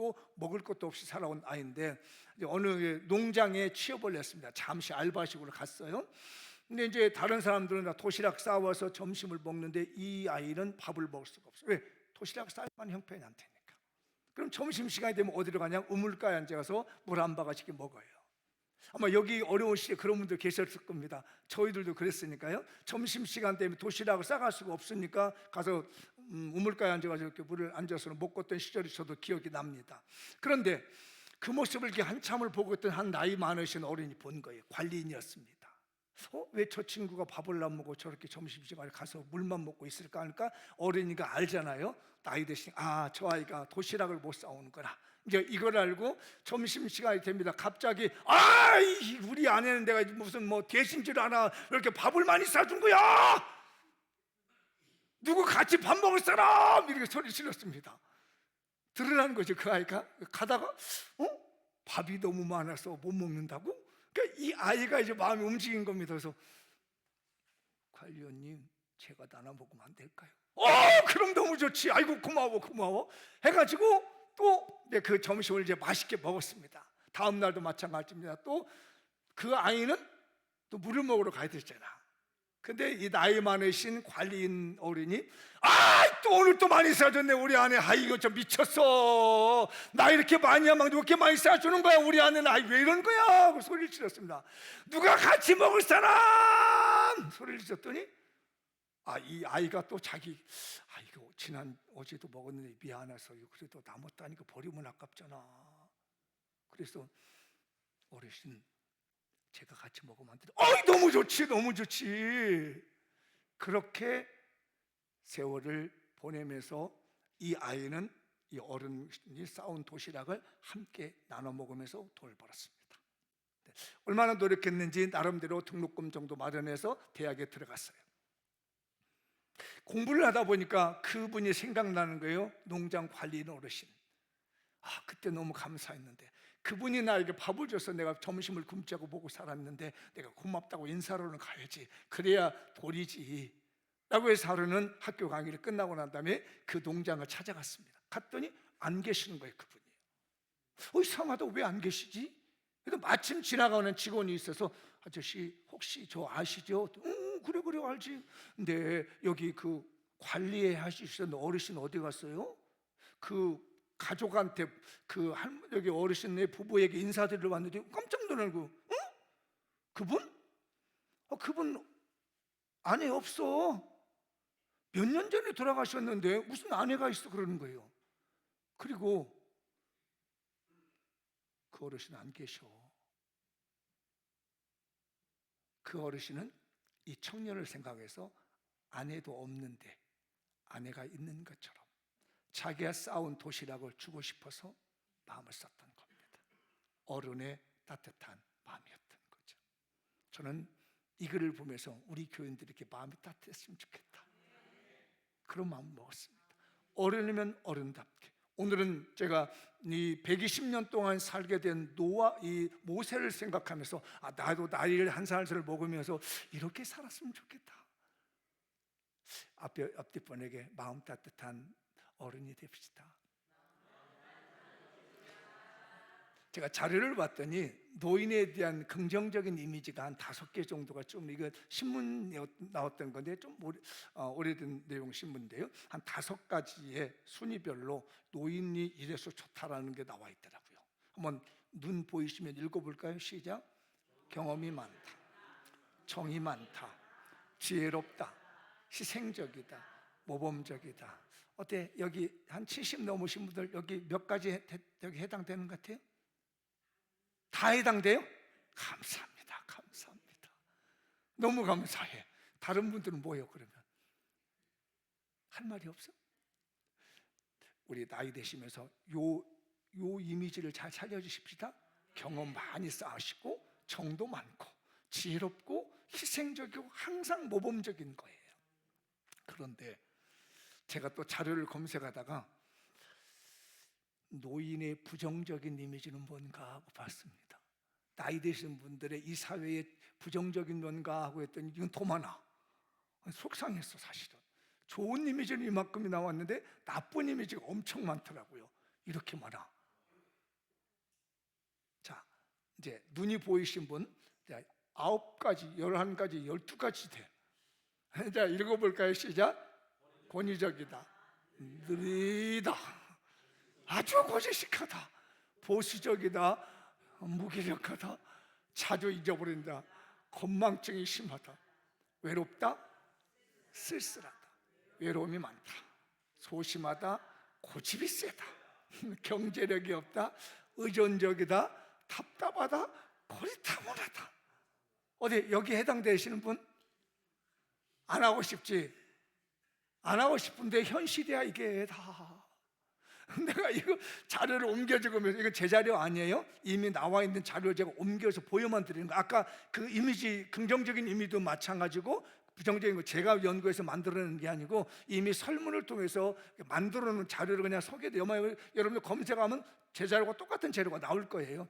없고 먹을 것도 없이 살아온 아이인데 이제 어느 농장에 취업을 했습니다. 잠시 알바식으로 갔어요. 근데 이제 다른 사람들은 다 도시락 싸와서 점심을 먹는데 이 아이는 밥을 먹을 수가 없어요. 왜? 도시락 싸면 형편이 안 되니까. 그럼 점심시간이 되면 어디로 가냐? 우물가에 앉아서 물 한 바가지 먹어요. 아마 여기 어려운 시대에 그런 분들 계셨을 겁니다. 저희들도 그랬으니까요. 점심시간 되면 도시락을 싸갈 수가 없으니까 가서 우물가에 앉아가지고 이렇게 물을 앉아서 먹었던 시절이 저도 기억이 납니다. 그런데 그 모습을 이렇게 한참을 보고 있던 한 나이 많으신 어른이 본 거예요. 관리인이었습니다. 왜 저 친구가 밥을 안 먹고 저렇게 점심시간에 가서 물만 먹고 있을까 하니까 어른이가 알잖아요. 나이 대신 저 아이가 도시락을 못 싸오는구나. 이제 이걸 알고 점심시간이 됩니다. 갑자기 우리 아내는 내가 무슨 뭐 대신줄 아나 이렇게 밥을 많이 싸준 거야. 누구 같이 밥 먹을 사람 이렇게 소리 질렀습니다. 들으라는 거죠. 그 아이가 가다가 밥이 너무 많아서 못 먹는다고? 그러니까 이 아이가 이제 마음이 움직인 겁니다. 그래서 관리원님 제가 나눠 먹으면 안 될까요? 그럼 너무 좋지. 아이고 고마워 해가지고 또 그 점심을 이제 맛있게 먹었습니다. 다음 날도 마찬가지입니다. 또 그 아이는 또 물을 먹으러 가야 되잖아. 근데 이 나이 많으신 관리인 어른이 또 오늘 또 많이 싸줬네 우리 아내. 이거 좀 미쳤어. 나 이렇게 많이 하면 이렇게 많이 싸주는 거야 우리 아내는. 왜 이런 거야 하고 소리를 질렀습니다. 누가 같이 먹을 사람 소리를 질렀더니 이 아이가 또 자기 이거 어제도 먹었는데 미안해서 그래도 남았다니까 버리면 아깝잖아. 그래서 어르신 제가 같이 먹으면 안 돼? 너무 좋지. 그렇게 세월을 보내면서 이 아이는 이 어른이 싸운 도시락을 함께 나눠 먹으면서 돈을 벌었습니다. 얼마나 노력했는지 나름대로 등록금 정도 마련해서 대학에 들어갔어요. 공부를 하다 보니까 그분이 생각나는 거예요. 농장 관리인 어르신. 그때 너무 감사했는데 그분이 나에게 밥을 줘서 내가 점심을 굶지 않고 먹고 살았는데 내가 고맙다고 인사로는 가야지. 그래야 도리지 라고 해서 하루는 학교 강의를 끝나고 난 다음에 그 농장을 찾아갔습니다. 갔더니 안 계시는 거예요. 그분이. 이상하다. 왜 안 계시지? 그러니까 마침 지나가는 직원이 있어서 아저씨 혹시 저 아시죠? 그래 알지. 근데 여기 그 관리해 하시던 어르신 어디 갔어요? 그 가족한테 여기 어르신네 부부에게 인사드리러 왔는데 깜짝 놀라고 그분? 그분 아내 없어. 몇 년 전에 돌아가셨는데 무슨 아내가 있어 그러는 거예요. 그리고 그 어르신 안 계셔. 그 어르신은 이 청년을 생각해서 아내도 없는데 아내가 있는 것처럼 자기가 싸운 도시락을 주고 싶어서 마음을 썼던 겁니다. 어른의 따뜻한 마음이었던 거죠. 저는 이 글을 보면서 우리 교인들이 이렇게 마음이 따뜻했으면 좋겠다. 그런 마음을 먹었습니다. 어른이면 어른답게. 오늘은 제가 이 120년 동안 살게 된 이 모세를 생각하면서 나도 나이를 한 살을 먹으면서 이렇게 살았으면 좋겠다. 앞뒤 분에게 마음 따뜻한 어른이 됩시다. 제가 자료를 봤더니 노인에 대한 긍정적인 이미지가 한 5개 정도가 좀 이거 신문에 나왔던 건데 좀 오래된 내용 신문인데요. 한 5가지의 순위별로 노인이 이래서 좋다라는 게 나와 있더라고요. 한번 눈 보이시면 읽어볼까요? 시작. 경험이 많다, 정이 많다, 지혜롭다, 희생적이다, 모범적이다. 어때? 여기 한 70 넘으신 분들 여기 몇 가지 여기 해당되는 것 같아요? 다 해당돼요? 감사합니다. 너무 감사해. 다른 분들은 뭐예요 그러면? 할 말이 없어? 우리 나이 되시면서 요 이미지를 잘 살려주십시다. 경험 많이 쌓으시고 정도 많고 지혜롭고 희생적이고 항상 모범적인 거예요. 그런데 제가 또 자료를 검색하다가 노인의 부정적인 이미지는 뭔가 하고 봤습니다. 나이 드신 분들의 이 사회의 부정적인 뭔가 하고 했더니 이건 더 많아. 속상했어 사실은. 좋은 이미지는 이만큼이 나왔는데 나쁜 이미지가 엄청 많더라고요. 이렇게 많아. 이제 눈이 보이신 분 9가지, 11가지, 12가지 돼. 자, 읽어볼까요? 시작. 권위적이다, 느리다, 아주 고지식하다, 보수적이다, 무기력하다, 자주 잊어버린다, 건망증이 심하다, 외롭다, 쓸쓸하다, 외로움이 많다, 소심하다, 고집이 세다, 경제력이 없다, 의존적이다, 답답하다, 고리타분하다. 어디 여기 해당되시는 분? 안 하고 싶지? 안 하고 싶은데 현실이야 이게 다. 내가 이거 자료를 옮겨주면서, 이거 제 자료 아니에요? 이미 나와 있는 자료를 제가 옮겨서 보여만 드리는 거. 아까 그 이미지, 긍정적인 이미지도 마찬가지고 부정적인 거 제가 연구해서 만들어낸 게 아니고 이미 설문을 통해서 만들어 놓은 자료를 그냥 소개해요. 여러분들 검색하면 제 자료가 똑같은 자료가 나올 거예요.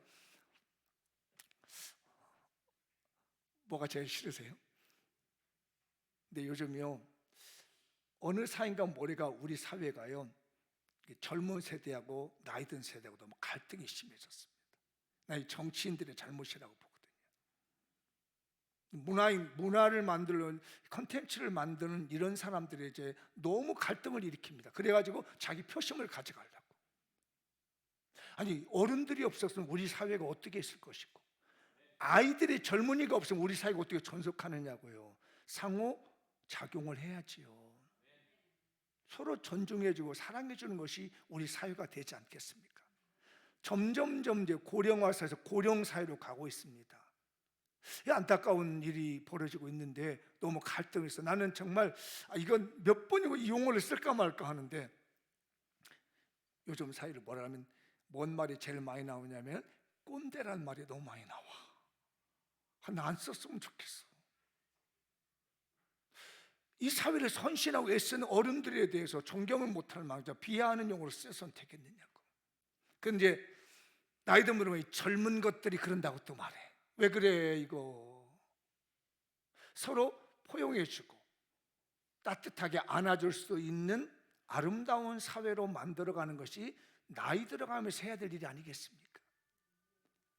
뭐가 제일 싫으세요? 근데 요즘요, 어느 사이인가 모레가 우리 사회가요, 젊은 세대하고 나이 든 세대하고 너무 갈등이 심해졌습니다. 나 이 정치인들의 잘못이라고 보거든요. 문화를 만드는, 컨텐츠를 만드는 이런 사람들이 이제 너무 갈등을 일으킵니다. 그래가지고 자기 표심을 가져가려고. 아니, 어른들이 없었으면 우리 사회가 어떻게 있을 것이고, 아이들이, 젊은이가 없으면 우리 사회가 어떻게 존속하느냐고요. 상호 작용을 해야지요. 서로 존중해주고 사랑해주는 것이 우리 사회가 되지 않겠습니까? 점점점 이제 고령화사에서 고령사회로 가고 있습니다. 안타까운 일이 벌어지고 있는데 너무 갈등이 있어. 나는 정말 이건 몇 번이고 이 용어를 쓸까 말까 하는데, 요즘 사회를 뭐라 하면 뭔 말이 제일 많이 나오냐면 꼰대란 말이 너무 많이 나와. 나 안 썼으면 좋겠어. 이 사회를 선신하고 애쓰는 어른들에 대해서 존경을 못할 망정, 비하하는 용어로 써서는 되겠느냐고. 그런데 나이 든 분은 젊은 것들이 그런다고 또 말해. 왜 그래 이거. 서로 포용해주고 따뜻하게 안아줄 수 있는 아름다운 사회로 만들어가는 것이 나이 들어가면서 해야 될 일이 아니겠습니까?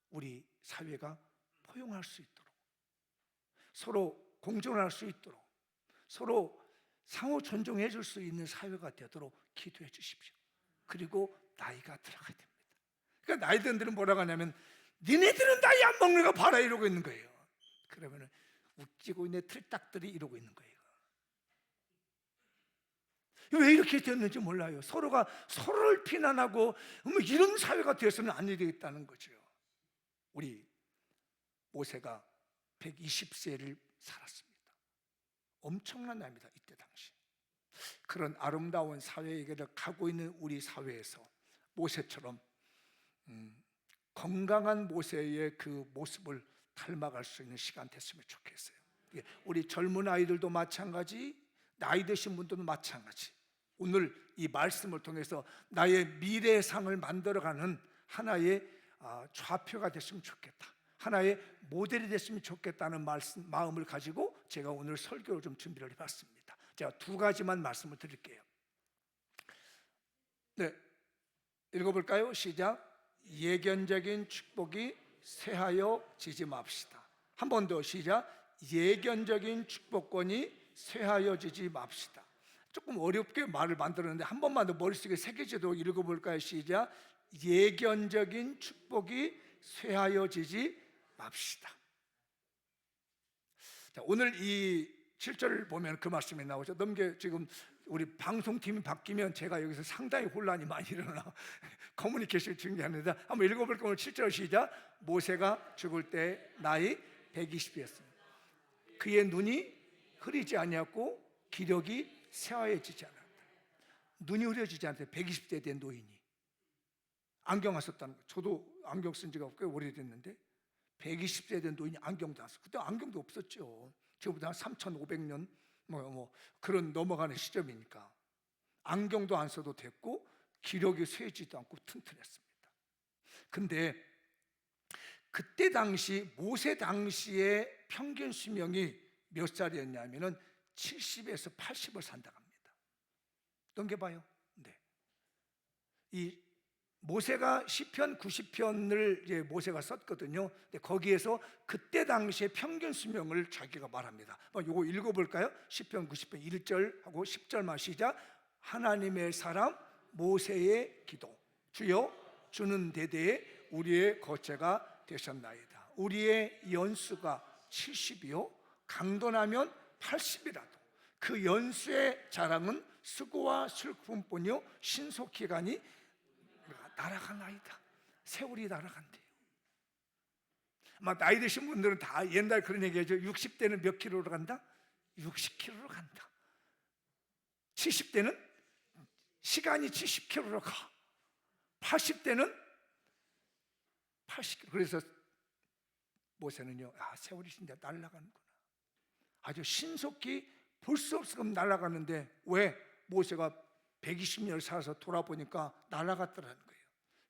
우리 사회가 포용할 수 있도록, 서로 공존할 수 있도록, 서로 상호 존중해 줄 수 있는 사회가 되도록 기도해 주십시오. 그리고 나이가 들어가야 됩니다. 그러니까 나이 든들은 뭐라고 하냐면, 니네들은 나이 안 먹는 거 봐라 이러고 있는 거예요. 그러면 웃기고 있는 틀딱들이 이러고 있는 거예요. 왜 이렇게 됐는지 몰라요. 서로가 서로를 비난하고 이런 사회가 되어서는 안 되겠다는 거죠. 우리 모세가 120세를 살았습니다. 엄청난 나이입니다. 이때 당시. 그런 아름다운 사회에게를 가고 있는 우리 사회에서 모세처럼 건강한 모세의 그 모습을 닮아갈 수 있는 시간 됐으면 좋겠어요. 우리 젊은 아이들도 마찬가지, 나이 드신 분들도 마찬가지. 오늘 이 말씀을 통해서 나의 미래상을 만들어가는 하나의 좌표가 됐으면 좋겠다, 하나의 모델이 됐으면 좋겠다는 마음을 가지고 제가 오늘 설교를 좀 준비를 해봤습니다. 제가 2가지만 말씀을 드릴게요. 네, 읽어볼까요? 시작. 예견적인 축복이 쇠하여 지지 맙시다. 한 번 더 시작. 예견적인 축복권이 쇠하여 지지 맙시다. 조금 어렵게 말을 만들었는데 한 번만 더 머릿속에 새겨지도록 읽어볼까요? 시작. 예견적인 축복이 쇠하여 지지 맙시다. 자, 오늘 이 7절을 보면 그 말씀이 나오죠. 지금 우리 방송팀이 바뀌면 제가 여기서 상당히 혼란이 많이 일어나. 커뮤니케이션 중요합니다. 한번 읽어볼까요? 오늘 7절 시작. 모세가 죽을 때 나이 120이었습니다. 그의 눈이 흐리지 아니었고 기력이 쇠하여지지 않았다. 눈이 흐려지지 않았다. 120세 된 노인이 안경 안 썼다는 거예요. 저도 안경 쓴 지가 꽤 오래됐는데 120세 된 노인이 안경도 안 썼어요. 그때 안경도 없었죠. 지금부터 한 3,500년 그런 넘어가는 시점이니까 안경도 안 써도 됐고 기력이 쇠지도 않고 튼튼했습니다. 근데 그때 당시 모세 당시의 평균 수명이 몇 살이었냐면은 70에서 80을 산다고 합니다. 넘겨봐요. 네. 이 모세가 시편 90편을 이제 모세가 썼거든요. 근데 거기에서 그때 당시의 평균 수명을 자기가 말합니다. 요거 읽어볼까요? 시편 90편 1절하고 10절만 시작. 하나님의 사람 모세의 기도. 주여, 주는 대대에 우리의 거처가 되셨나이다. 우리의 연수가 70이요 강건하면 80이라도 그 연수의 자랑은 수고와 슬픔뿐이요 신속히 가니 날아가나이다. 세월이 날아간대요. 아마 나이 드신 분들은 다 옛날 그런 얘기하죠. 60대는 몇 킬로로 간다? 60킬로로 간다. 70대는 시간이 70킬로로 가. 80대는 80킬로. 그래서 모세는요, 세월이 진짜 날아가는구나. 아주 신속히 볼 수 없으면 날아가는데 왜? 모세가 120년을 살아서 돌아보니까 날아갔더라는 거예요.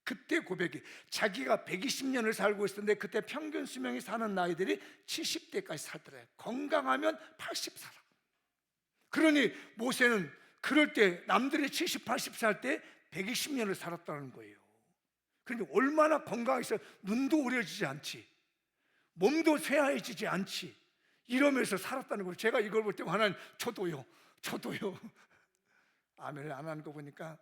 그때 고백이, 자기가 120년을 살고 있었는데 그때 평균 수명이 사는 나이들이 70대까지 살더래요. 건강하면 80 살아. 그러니 모세는 그럴 때 남들이 70, 80 살 때 120년을 살았다는 거예요. 그러니 얼마나 건강해서 눈도 우려지지 않지, 몸도 쇠하해지지 않지, 이러면서 살았다는 거예요. 제가 이걸 볼 때 하나님, 저도요 아멘을 안 하는 거 보니까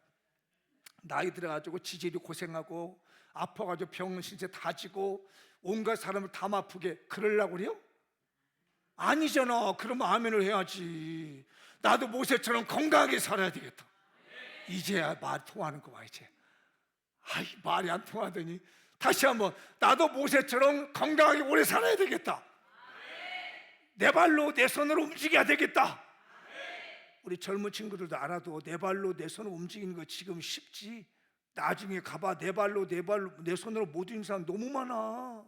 나이 들어가지고 지질이 고생하고 아파가지고 병원 신세 다 지고 온갖 사람을 다 아프게 그러려고 그래요? 아니잖아. 그러면 아멘을 해야지. 나도 모세처럼 건강하게 살아야 되겠다. 이제야 말 통하는 거 봐. 이제 말이 안 통하더니 다시 한번, 나도 모세처럼 건강하게 오래 살아야 되겠다. 내 발로 내 손으로 움직여야 되겠다. 우리 젊은 친구들도 알아도 내 발로 내 손으로 움직이는 거 지금 쉽지, 나중에 가봐 내 발로 내 손으로 못 움직이는 사람 너무 많아.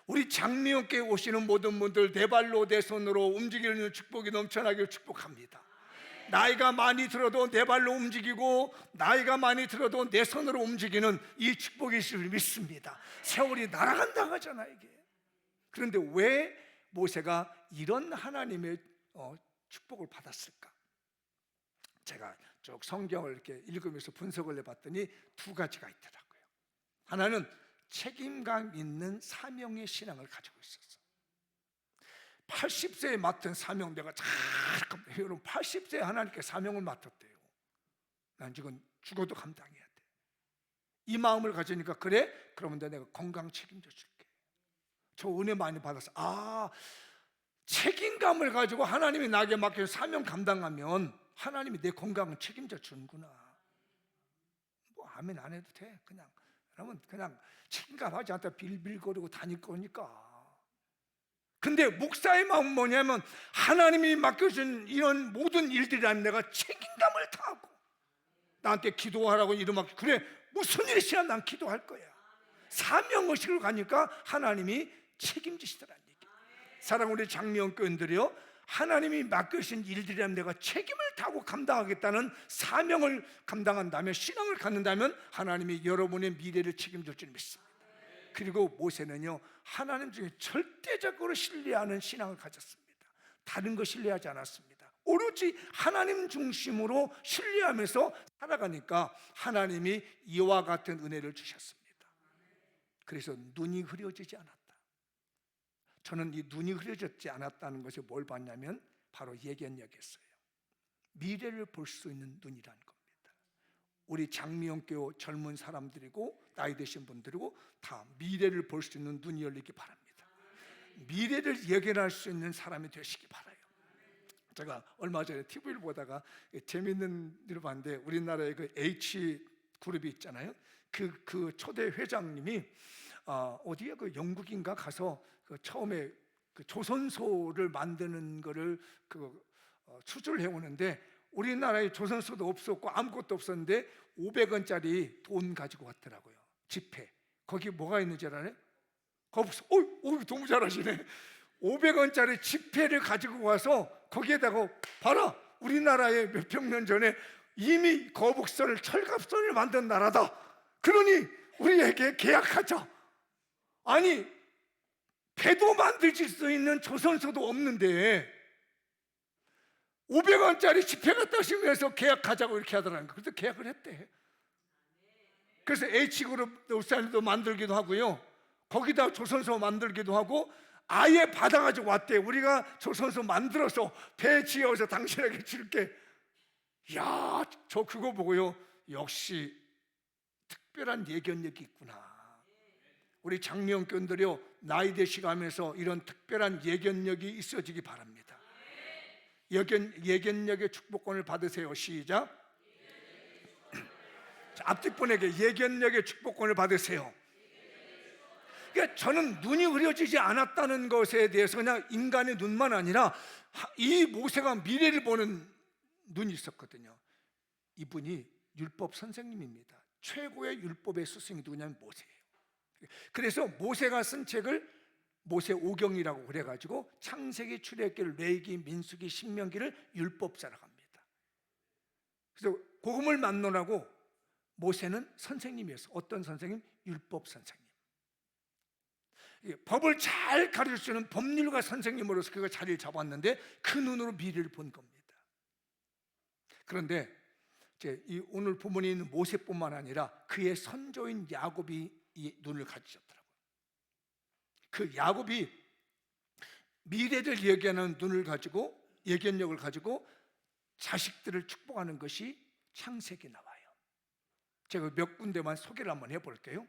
우리 장미원께 오시는 모든 분들 내 발로 내 손으로 움직이는 축복이 넘쳐나기를 축복합니다. 나이가 많이 들어도 내 발로 움직이고 나이가 많이 들어도 내 손으로 움직이는 이 축복이실 믿습니다. 세월이 날아간다고 하잖아 이게. 그런데 왜 모세가 이런 하나님의 축복을 받았을까? 제가 쭉 성경을 이렇게 읽으면서 분석을 해봤더니 두 가지가 있더라고요. 하나는 책임감 있는 사명의 신앙을 가지고 있었어. 80세에 맡은 사명, 내가 여러분 80세에 하나님께 사명을 맡았대요. 난 지금 죽어도 감당해야 돼. 이 마음을 가지니까, 그래? 그러면 내가 건강 책임져 줄게. 저 은혜 많이 받았어. 책임감을 가지고 하나님이 나에게 맡긴 사명 감당하면 하나님이 내 건강을 책임져 주는구나. 뭐 아멘 안 해도 돼. 그러면 그냥 책임감 하지 않다 빌빌거리고 다닐 거니까. 근데 목사의 마음은 뭐냐면, 하나님이 맡겨준 이런 모든 일들이란 내가 책임감을 다하고 나한테 기도하라고 이러면, 그래 무슨 일이 있어야 난 기도할 거야. 사명의식을 가니까 하나님이 책임지시더라는 얘기. 사랑하는 우리 장미원 교인들이요, 하나님이 맡겨주신 일들이라면 내가 책임을 다하고 감당하겠다는 사명을 감당한다면, 신앙을 갖는다면 하나님이 여러분의 미래를 책임질 줄 믿습니다. 그리고 모세는요, 하나님 중에 절대적으로 신뢰하는 신앙을 가졌습니다. 다른 거 신뢰하지 않았습니다. 오로지 하나님 중심으로 신뢰하면서 살아가니까 하나님이 이와 같은 은혜를 주셨습니다. 그래서 눈이 흐려지지 않았다. 저는 이 눈이 흐려졌지 않았다는 것이 뭘 봤냐면 바로 예견력이었어요. 미래를 볼 수 있는 눈이라는 겁니다. 우리 장미영교 젊은 사람들이고 나이 드신 분들이고 다 미래를 볼 수 있는 눈이 열리기 바랍니다. 미래를 예견할 수 있는 사람이 되시기 바라요. 제가 얼마 전에 TV를 보다가 재밌는 일을 봤는데, 우리나라의 그 H그룹이 있잖아요. 그 초대 회장님이 어디에 그 영국인가 가서 처음에 그 조선소를 만드는 거를 수주를 해오는데, 우리나라에 조선소도 없었고 아무것도 없었는데 500원짜리 돈 가지고 왔더라고요. 지폐. 거기 뭐가 있는지 알아요? 거기서 너무 잘하시네. 500원짜리 지폐를 가지고 와서 거기에다가, 봐라, 우리나라에 몇백 년 전에 이미 거북선을, 철갑선을 만든 나라다. 그러니 우리에게 계약하자. 아니, 배도 만들 수 있는 조선소도 없는데 500원짜리 지폐 갖다 주면서 계약하자고 이렇게 하더라는 거예요. 그래서 계약을 했대. 그래서 H그룹 울산에도 만들기도 하고요, 거기다 조선소 만들기도 하고, 아예 받아가지고 왔대. 우리가 조선소 만들어서 배 지어서 당신에게 줄게. 야, 저 그거 보고요, 역시 특별한 예견력이 있구나. 우리 장명교인들이요, 나이 드시가면서 이런 특별한 예견력이 있어지기 바랍니다. 예견력의 축복권을 받으세요. 시작. 앞뒷 분에게 예견력의 축복권을 받으세요. 그러니까 저는 눈이 흐려지지 않았다는 것에 대해서 그냥 인간의 눈만 아니라 이 모세가 미래를 보는 눈이 있었거든요. 이분이 율법 선생님입니다. 최고의 율법의 스승이 누구냐면 모세예요. 그래서 모세가 쓴 책을 모세 오경이라고 그래가지고 창세기, 출애굽기, 레위기, 민수기, 신명기를 율법사라고 합니다. 그래서 복음을 만론하고 모세는 선생님이었어. 어떤 선생님? 율법 선생님. 법을 잘 가르쳐주는 법률가 선생님으로서 그가 자리를 잡았는데 그 눈으로 미래를 본 겁니다. 그런데 이제 오늘 본문에 있는 모세뿐만 아니라 그의 선조인 야곱이 이 눈을 가지셨더라고요. 그 야곱이 미래를 예견하는 눈을 가지고, 예견력을 가지고 자식들을 축복하는 것이 창세기에 나와요. 제가 몇 군데만 소개를 한번 해볼게요.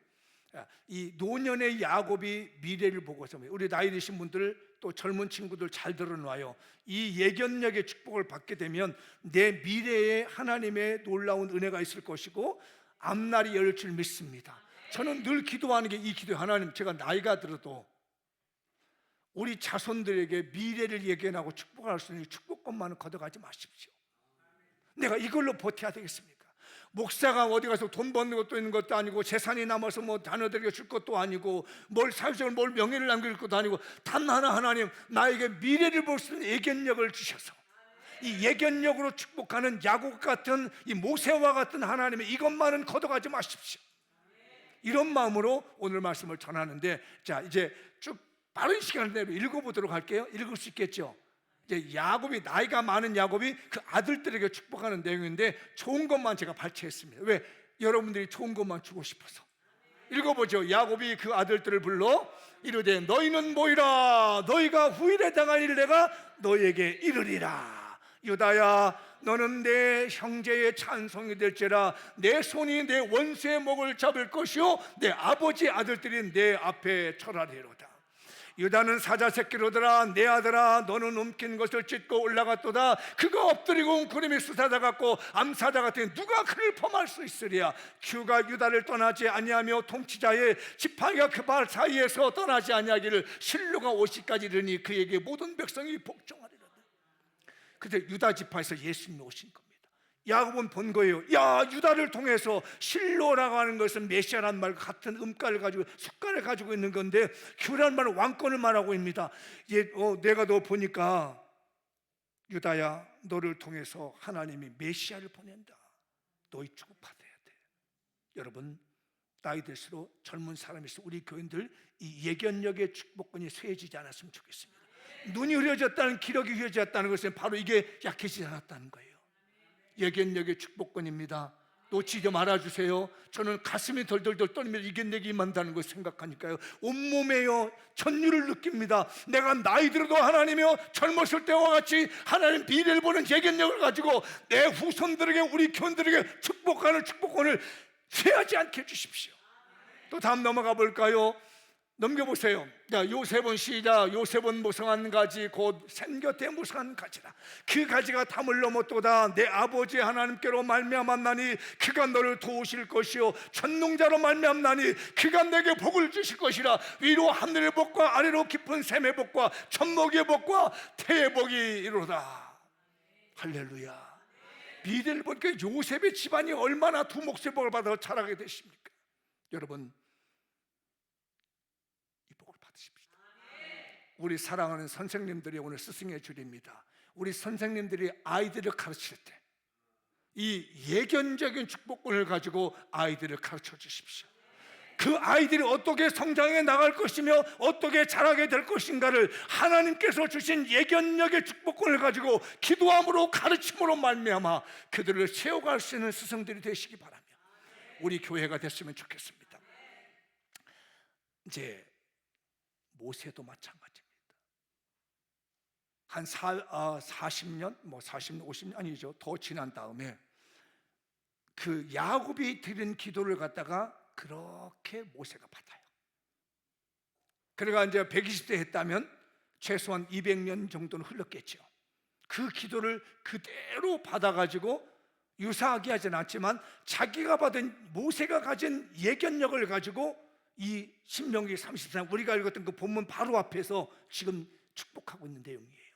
이 노년의 야곱이 미래를 보고서, 우리 나이 드신 분들 또 젊은 친구들 잘 들어놔요. 이 예견력의 축복을 받게 되면 내 미래에 하나님의 놀라운 은혜가 있을 것이고 앞날이 열릴 줄 믿습니다. 저는 늘 기도하는 게 이 기도예요. 하나님, 제가 나이가 들어도 우리 자손들에게 미래를 예견하고 축복할 수 있는 축복권만은 걷어가지 마십시오. 내가 이걸로 버텨야 되겠습니까? 목사가 어디 가서 돈 버는 것도 있는 것도 아니고, 재산이 남아서 뭐 자녀들에게 줄 것도 아니고, 뭘 사회적으로 뭘 명예를 남길 것도 아니고, 단 하나 하나님 나에게 미래를 볼 수 있는 예견력을 주셔서 이 예견력으로 축복하는 야곱 같은, 이 모세와 같은 하나님의 이것만은 걷어가지 마십시오. 이런 마음으로 오늘 말씀을 전하는데, 자, 이제 쭉 빠른 시간 내로 읽어보도록 할게요. 읽을 수 있겠죠? 이제 야곱이, 나이가 많은 야곱이 그 아들들에게 축복하는 내용인데 좋은 것만 제가 발췌했습니다. 왜? 여러분들이 좋은 것만 주고 싶어서. 읽어보죠. 야곱이 그 아들들을 불러 이르되 너희는 모이라. 너희가 후일에 당할 일을 내가 너희에게 이르리라. 유다야, 너는 내 형제의 찬송이 될지라. 내 손이 내 원수의 목을 잡을 것이요 내 아버지 아들들이 내 앞에 절하리로다. 유다는 사자 새끼로더라. 내 아들아, 너는 움킨 것을 찢고 올라갔도다. 그가 엎드리고 웅크림이 수사자 같고 암사자 같으니 누가 그를 범할 수 있으랴. 규가 유다를 떠나지 아니하며 통치자의 지팡이가 그 발 사이에서 떠나지 아니하기를 실로가 오시까지 이르니 그에게 모든 백성이 복종하리라. 그때 유다 지파에서 예수님이 오신 겁니다. 야곱은 본 거예요. 야, 유다를 통해서 실로라고 하는 것은 메시아란 말과 같은 음가를 가지고, 숫가를 가지고 있는 건데, 규라는 말은 왕권을 말하고 있습니다. 내가 너 보니까 유다야, 너를 통해서 하나님이 메시아를 보낸다. 너희 축복받아야 돼. 여러분, 나이 들수록 젊은 사람에서 우리 교인들 이 예견력의 축복권이 쇠해지지 않았으면 좋겠습니다. 눈이 흐려졌다는, 기력이 흐려졌다는 것은 바로 이게 약해지지 않았다는 거예요. 예견력의 축복권입니다. 놓치지 말아주세요. 저는 가슴이 덜덜덜 떨리면서 이겨내기 임한다는 걸 생각하니까요, 온몸에요 전율을 느낍니다. 내가 나이 들어도 하나님이요 젊었을 때와 같이 하나님 미래를 보는 예견력을 가지고 내 후손들에게, 우리 교인들에게 축복하는 축복권을 쇠하지 않게 해주십시오. 또 다음 넘어가 볼까요? 넘겨보세요. 자, 요셉은 시작. 요셉은 무성한 가지 곧 샘 곁에 무성한 가지라. 그 가지가 담을 넘었도다. 내 아버지 하나님께로 말미암았나니 그가 너를 도우실 것이요 전농자로 말미암나니 그가 내게 복을 주실 것이라. 위로 하늘의 복과 아래로 깊은 샘의 복과 천목의 복과 태의 복이 이로다. 할렐루야. 미래를 보니까 요셉의 집안이 얼마나 두 몫의 복을 받아 자라게 되십니까? 여러분, 우리 사랑하는 선생님들이 오늘 스승의 줄입니다. 우리 선생님들이 아이들을 가르칠 때 이 예견적인 축복권을 가지고 아이들을 가르쳐 주십시오. 그 아이들이 어떻게 성장해 나갈 것이며 어떻게 자라게 될 것인가를 하나님께서 주신 예견력의 축복권을 가지고 기도함으로 가르침으로 말미암아 그들을 세워갈 수 있는 스승들이 되시기 바랍니다. 우리 교회가 됐으면 좋겠습니다. 이제 모세도 마찬가지입니다. 한 40년, 40년, 50년 아니죠. 더 지난 다음에 그 야곱이 드린 기도를 갖다가 그렇게 모세가 받아요. 그러니까 이제 120세 했다면 최소한 200년 정도는 흘렀겠죠. 그 기도를 그대로 받아가지고 유사하게 하진 않지만 자기가 받은 모세가 가진 예견력을 가지고 이 신명기 33 우리가 읽었던 그 본문 바로 앞에서 지금 축복하고 있는 내용이에요.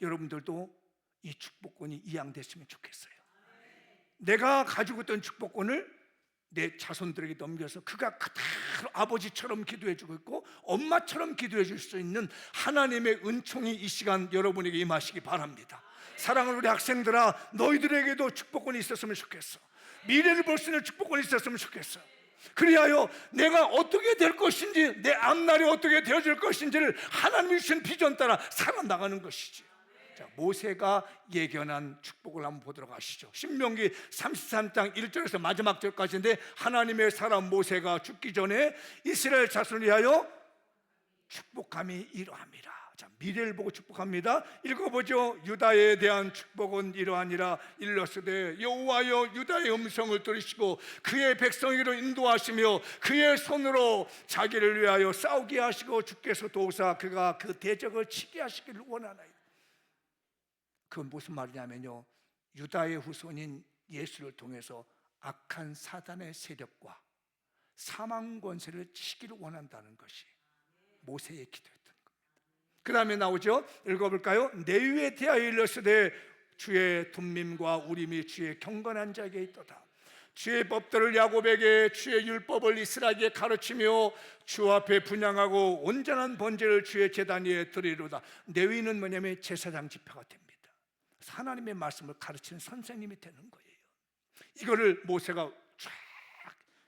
여러분들도 이 축복권이 이양됐으면 좋겠어요. 내가 가지고 있던 축복권을 내 자손들에게 넘겨서 그가 그대로 아버지처럼 기도해 주고 있고 엄마처럼 기도해 줄 수 있는 하나님의 은총이 이 시간 여러분에게 임하시기 바랍니다. 사랑하는 우리 학생들아, 너희들에게도 축복권이 있었으면 좋겠어. 미래를 볼 수 있는 축복권이 있었으면 좋겠어. 그리하여 내가 어떻게 될 것인지, 내 앞날이 어떻게 되어질 것인지를 하나님이 주신 비전 따라 살아나가는 것이지. 자, 모세가 예견한 축복을 한번 보도록 하시죠. 신명기 33장 1절에서 마지막 절까지인데, 하나님의 사람 모세가 죽기 전에 이스라엘 자손을 위하여 축복함이 이러함이라. 자, 미래를 보고 축복합니다. 읽어보죠. 유다에 대한 축복은 이러하니라. 일러스되 여호와여 유다의 음성을 들으시고 그의 백성으로 인도하시며 그의 손으로 자기를 위하여 싸우게 하시고 주께서 도우사 그가 그 대적을 치게 하시기를 원하나이다. 그건 무슨 말이냐면요, 유다의 후손인 예수를 통해서 악한 사단의 세력과 사망 권세를 치기를 원한다는 것이 모세의 기도였던 겁니다. 그 다음에 나오죠. 읽어볼까요? 내 위에 대하여 일러스되 주의 둠밈과 우림이 주의 경건한 자에게 있도다. 주의 법들을 야곱에게 주의 율법을 이스라엘에게 가르치며 주 앞에 분향하고 온전한 번제를 주의 제단 위에 드리로다. 레위는 뭐냐면 제사장 지파가 됩니다. 하나님의 말씀을 가르치는 선생님이 되는 거예요. 이거를 모세가 쫙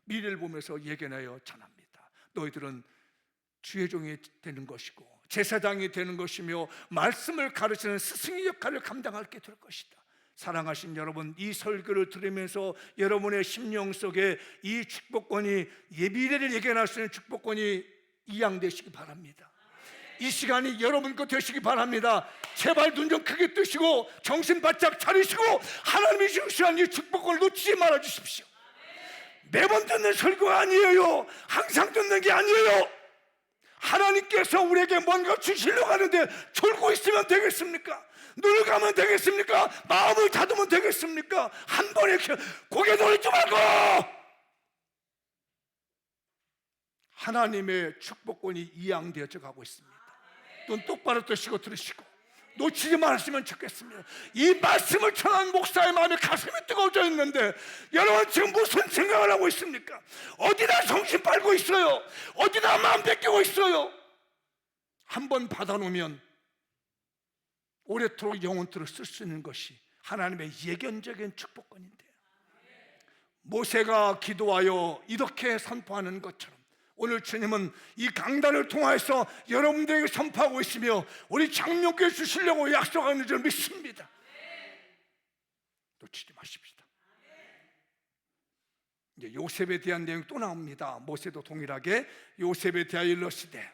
미래를 보면서 예견하여 전합니다. 너희들은 주의 종이 되는 것이고 제사장이 되는 것이며 말씀을 가르치는 스승의 역할을 감당하게 될 것이다. 사랑하신 여러분, 이 설교를 들으면서 여러분의 심령 속에 이 축복권이, 미래를 예견할 수 있는 축복권이 이양되시기 바랍니다. 이 시간이 여러분 거 되시기 바랍니다. 제발 눈 좀 크게 뜨시고 정신 바짝 차리시고 하나님이 주시는 이 축복권을 놓치지 말아 주십시오. 매번 듣는 설교가 아니에요. 항상 듣는 게 아니에요. 하나님께서 우리에게 뭔가 주시려고 하는데 졸고 있으면 되겠습니까? 눈을 감으면 되겠습니까? 마음을 닫으면 되겠습니까? 한 번에 고개 돌리지 말고 하나님의 축복권이 이양되어져 가고 있습니다. 눈 똑바로 뜨시고 들으시고 놓치지 말았으면 좋겠습니다. 이 말씀을 전한 목사의 마음에 가슴이 뜨거워져 있는데 여러분 지금 무슨 생각을 하고 있습니까? 어디다 정신 빨고 있어요? 어디다 마음 뺏기고 있어요? 한번 받아놓으면 오래도록 영원토록 쓸 수 있는 것이 하나님의 예견적인 축복권인데, 모세가 기도하여 이렇게 선포하는 것처럼 오늘 주님은 이 강단을 통해서 여러분들에게 선포하고 있으며 우리 장로교회 주시려고 약속하는 줄 믿습니다. 놓치지 마십시다. 이제 요셉에 대한 내용이 또 나옵니다. 모세도 동일하게 요셉에 대하여 일러시되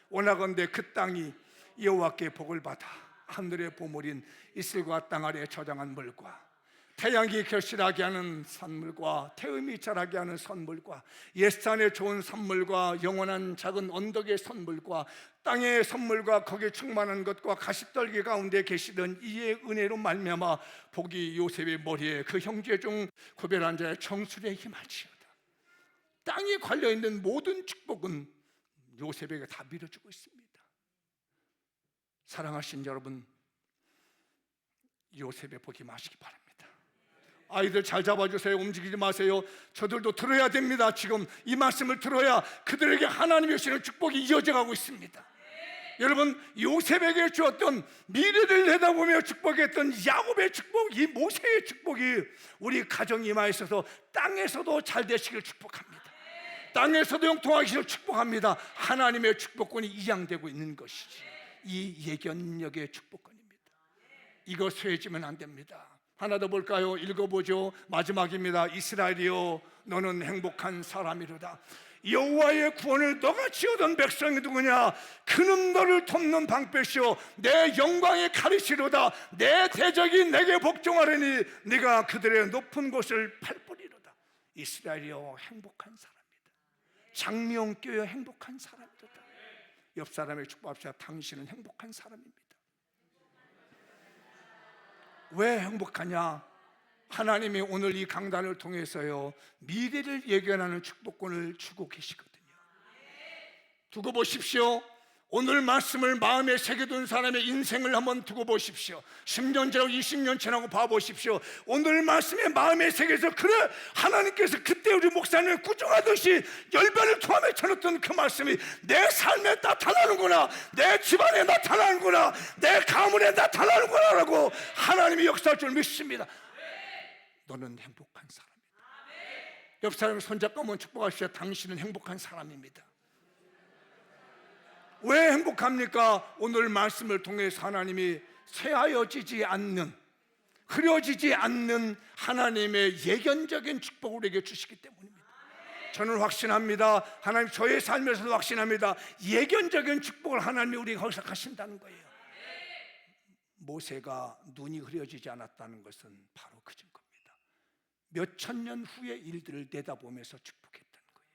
원하건대 그 땅이 여호와께 복을 받아 하늘의 보물인 이슬과 땅 아래에 저장한 물과 태양이 결실하게 하는 산물과 태음이 자라게 하는 선물과 옛산의 좋은 산물과 영원한 작은 언덕의 선물과 땅의 선물과 거기에 충만한 것과 가시떨기 가운데 계시던 이의 은혜로 말미암아 복이 요셉의 머리에 그 형제 중 구별한 자의 청술에 힘할지어다. 땅에 관련있는 모든 축복은 요셉에게 다 밀어주고 있습니다. 사랑하신 여러분, 요셉의 복이 마시기 바랍니다. 아이들 잘 잡아주세요. 움직이지 마세요. 저들도 들어야 됩니다. 지금 이 말씀을 들어야 그들에게 하나님이 주시는 축복이 이어져 가고 있습니다. 여러분, 요셉에게 주었던 미래를 내다보며 축복했던 야곱의 축복, 이 모세의 축복이 우리 가정 이마에 있어서 땅에서도 잘 되시길 축복합니다. 땅에서도 형통하시길 축복합니다. 하나님의 축복권이 이양되고 있는 것이지 이 예견력의 축복권입니다. 이거 쇠해지면 안 됩니다. 하나 더 볼까요? 읽어보죠. 마지막입니다. 이스라엘이여 너는 행복한 사람이로다. 여호와의 구원을 너같이 얻은 백성이 누구냐? 그는 너를 돕는 방패시오 내 영광의 가리시로다. 내 대적이 내게 복종하려니 네가 그들의 높은 곳을 밟으리로다. 이스라엘이여 행복한 사람이다. 장미홍교회 행복한 사람이다. 옆 사람에게 축복합시다. 당신은 행복한 사람입니다. 왜 행복하냐? 하나님이 오늘 이 강단을 통해서요 미래를 예견하는 축복권을 주고 계시거든요. 두고 보십시오. 오늘 말씀을 마음에 새겨둔 사람의 인생을 한번 두고 보십시오. 10년 지나고 20년 지나고 봐보십시오. 오늘 말씀에 마음에 새겨서 그래 하나님께서 그때 우리 목사님을 꾸중하듯이 열변을 토함에 쳐놓던 그 말씀이 내 삶에 나타나는구나, 내 집안에 나타나는구나, 내 가문에 나타나는구나 라고 하나님이 역사할 줄 믿습니다. 너는 행복한 사람이다. 옆 사람을 손잡고 한번 축복하십시오. 당신은 행복한 사람입니다. 왜 행복합니까? 오늘 말씀을 통해서 하나님이 쇠하여지지 않는, 흐려지지 않는 하나님의 예견적인 축복을 우리에게 주시기 때문입니다. 저는 확신합니다. 하나님 저의 삶에서도 확신합니다. 예견적인 축복을 하나님이 우리에게 허락하신다는 거예요. 모세가 눈이 흐려지지 않았다는 것은 바로 그 증거입니다. 몇천 년 후의 일들을 내다보면서 축복했다는 거예요.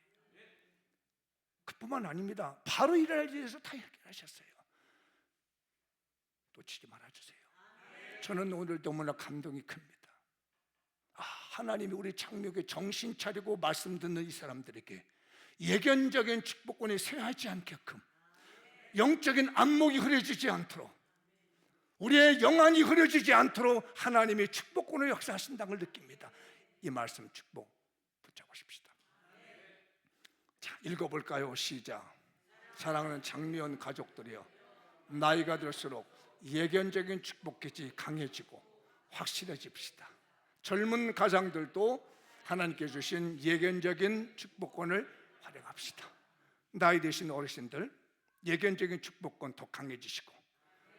그뿐만 아닙니다. 바로 일어날 일에서 다 해결하셨어요. 놓치지 말아주세요. 저는 오늘 너무나 감동이 큽니다. 하나님이 우리 장묘교회 정신 차리고 말씀 듣는 이 사람들에게 예견적인 축복권이 쇠하지 않게끔, 영적인 안목이 흐려지지 않도록, 우리의 영안이 흐려지지 않도록 하나님이 축복권을 역사하신다는 걸 느낍니다. 이 말씀 축복 붙잡으십시다. 자, 읽어볼까요? 시작. 사랑하는 장미연 가족들이여, 나이가 들수록 예견적인 축복기지 강해지고 확실해집시다. 젊은 가장들도 하나님께 주신 예견적인 축복권을 활용합시다. 나이 드신 어르신들 예견적인 축복권 더 강해지시고,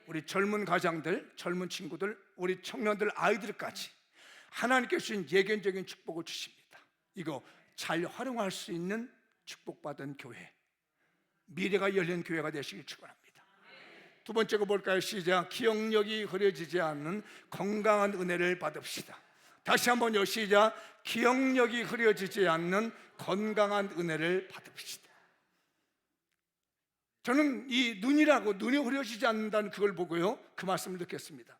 우리 젊은 가장들, 젊은 친구들, 우리 청년들, 아이들까지 하나님께 주신 예견적인 축복을 주십니다. 이거 잘 활용할 수 있는 축복받은 교회, 미래가 열린 교회가 되시길 축원합니다. 두 번째 거 볼까요? 시작. 기억력이 흐려지지 않는 건강한 은혜를 받읍시다. 다시 한번요. 시작. 기억력이 흐려지지 않는 건강한 은혜를 받읍시다. 저는 이 눈이라고, 눈이 흐려지지 않는다는 그걸 보고요 그 말씀을 느꼈습니다.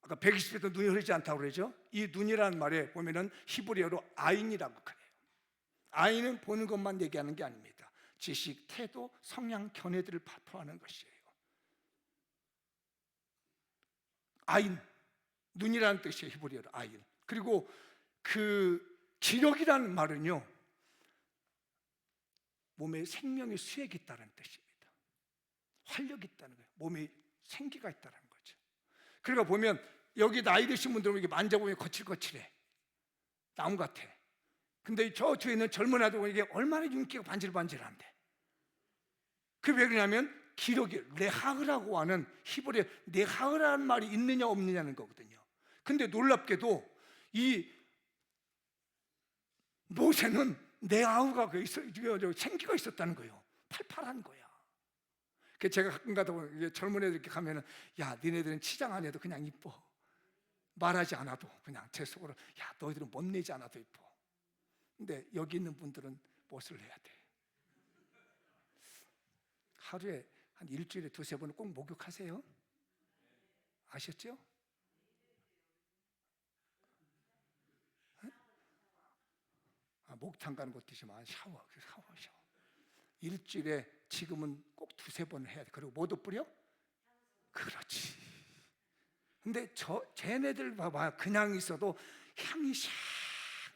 아까 120도 눈이 흐르지 않다고 그러죠. 이 눈이라는 말에 보면은 히브리어로 아인이라고 그래요. 아인은 보는 것만 얘기하는 게 아닙니다. 지식, 태도, 성향, 견해들을 포함하는 것이에요. 아인, 눈이라는 뜻이에요. 히브리어로 아인. 그리고 그 기력이라는 말은요 몸에 생명의 수액이 있다는 뜻입니다. 활력이 있다는 거예요. 몸에 생기가 있다는 거죠. 그러니까 보면 여기 나이 드신 분들은 이게 만져보면 거칠거칠해, 나무 같아. 근데 저 뒤에 있는 젊은 아들 보면 이게 얼마나 윤기가 반질반질한데. 그게 왜 그러냐면 기력이, 레하흐라고 하는 히브리어 레하흐라는 말이 있느냐 없느냐는 거거든요. 근데 놀랍게도 이 모세는 레하흐가 생기가 있었다는 거예요. 팔팔한 거야. 제가 가끔 가다 보면 젊은 애들 이렇게 가면은, 야, 니네들은 치장 안 해도 그냥 이뻐. 말하지 않아도 그냥 제 속으로, 야, 너희들은 멋내지 않아도 이뻐. 근데 여기 있는 분들은 무엇을 해야 돼? 하루에 한 일주일에 2-3번은 꼭 목욕하세요. 아셨죠? 목탕 가는 것도 있지만 샤워. 일주일에 지금은 꼭 2-3번 해야 돼. 그리고 뭐도 뿌려? 그렇지. 근데 쟤네들 봐봐, 그냥 있어도 향이 샥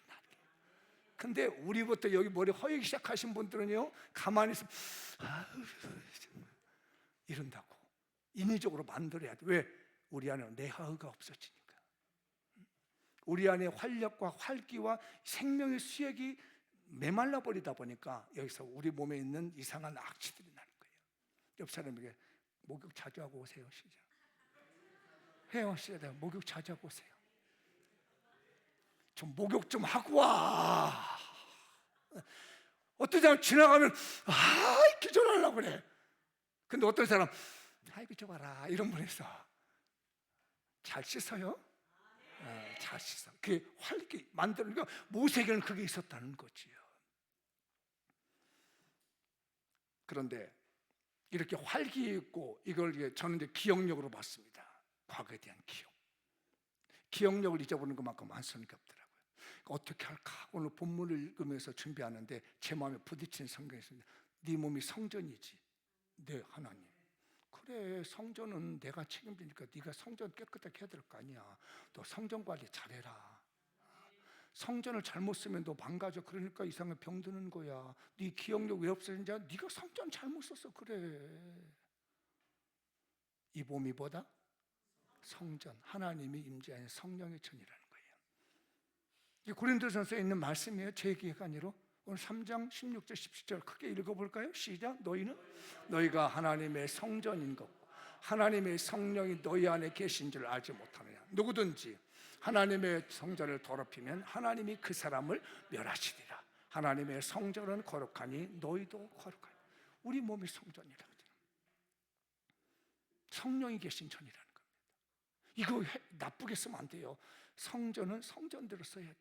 나게. 근데 우리부터 여기 머리 허이기 시작하신 분들은요 가만히 있으면 이런다고. 인위적으로 만들어야 돼. 왜? 우리 안에 레하흐가 없어지니까. 우리 안에 활력과 활기와 생명의 수액이 메말라 버리다 보니까 여기서 우리 몸에 있는 이상한 악취들이 나는 거예요. 옆 사람에게 목욕 자주 하고 오세요. 시작. 해하셔야 돼요. 목욕 자주 하고 오세요. 좀 목욕 좀 하고 와. 어떤 사람 지나가면 기절하려고 그래. 근데 어떤 사람 아이고 저봐라 이런 분 있어. 잘 씻어요? 잘 씻어. 그게 활기 만드는 거. 모세에게는 그게 있었다는 거지요. 그런데 이렇게 활기 있고 이걸 저는 이제 기억력으로 봤습니다. 과거에 대한 기억력을 잊어버리는 것만큼 완성이 없더라고요. 어떻게 할까? 오늘 본문을 읽으면서 준비하는데 제 마음에 부딪히는 성경이 있습니다. 네 몸이 성전이지. 네, 하나님. 그래, 성전은 내가 책임지니까 네가 성전 깨끗하게 해야 될 거 아니야. 너 성전 관리 잘해라. 성전을 잘못 쓰면 너 망가져. 그러니까 이상한 병 드는 거야. 네 기억력 왜 없어졌냐? 네가 성전 잘못 썼어. 그래. 이 몸이 뭐다? 성전. 하나님이 임재하는 성령의 전이라는 거예요. 이 고린도전서에 있는 말씀이에요. 제 얘기가 아니라 오늘 3장 16절 17절 크게 읽어볼까요? 시작. 너희는 너희가 하나님의 성전인 것고 하나님의 성령이 너희 안에 계신 줄 알지 못하느냐. 누구든지 하나님의 성전을 더럽히면 하나님이 그 사람을 멸하시리라. 하나님의 성전은 거룩하니 너희도 거룩하니. 우리 몸이 성전이라고 하죠. 성령이 계신 전이라는 겁니다. 이거 나쁘게 쓰면 안 돼요. 성전은 성전대로 써야 돼요.